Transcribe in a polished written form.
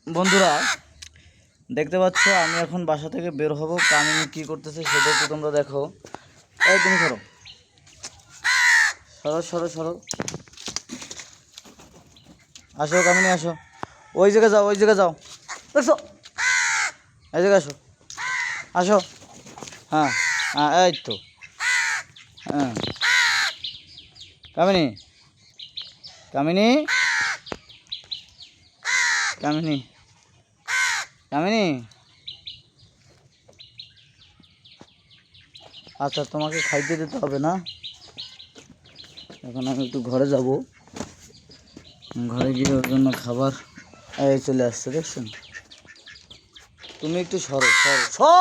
বন্ধুরা দেখতে পাচ্ছ আমি এখন বাসা থেকে বের হব। কামিনী কি করতেছে সেটা একটু তোমরা দেখো। এই তুমি সরো সরো সরো সরো, আসো কামিনী আসো, ওই জায়গায় যাও, ওই জায়গায় যাও, দেখছো, এই জায়গায় আসো, আসো, হ্যাঁ হ্যাঁ এই তো, হ্যাঁ কামিনী, কামিনী, কামিনী, কামিনী, আচ্ছা তোমাকে খাইতে দিতে হবে না। এখন আমি একটু ঘরে যাব, ঘরে গিয়ে ওর জন্য খাবার এই চলে আসছে, দেখছেন। তুমি একটু সরো সরো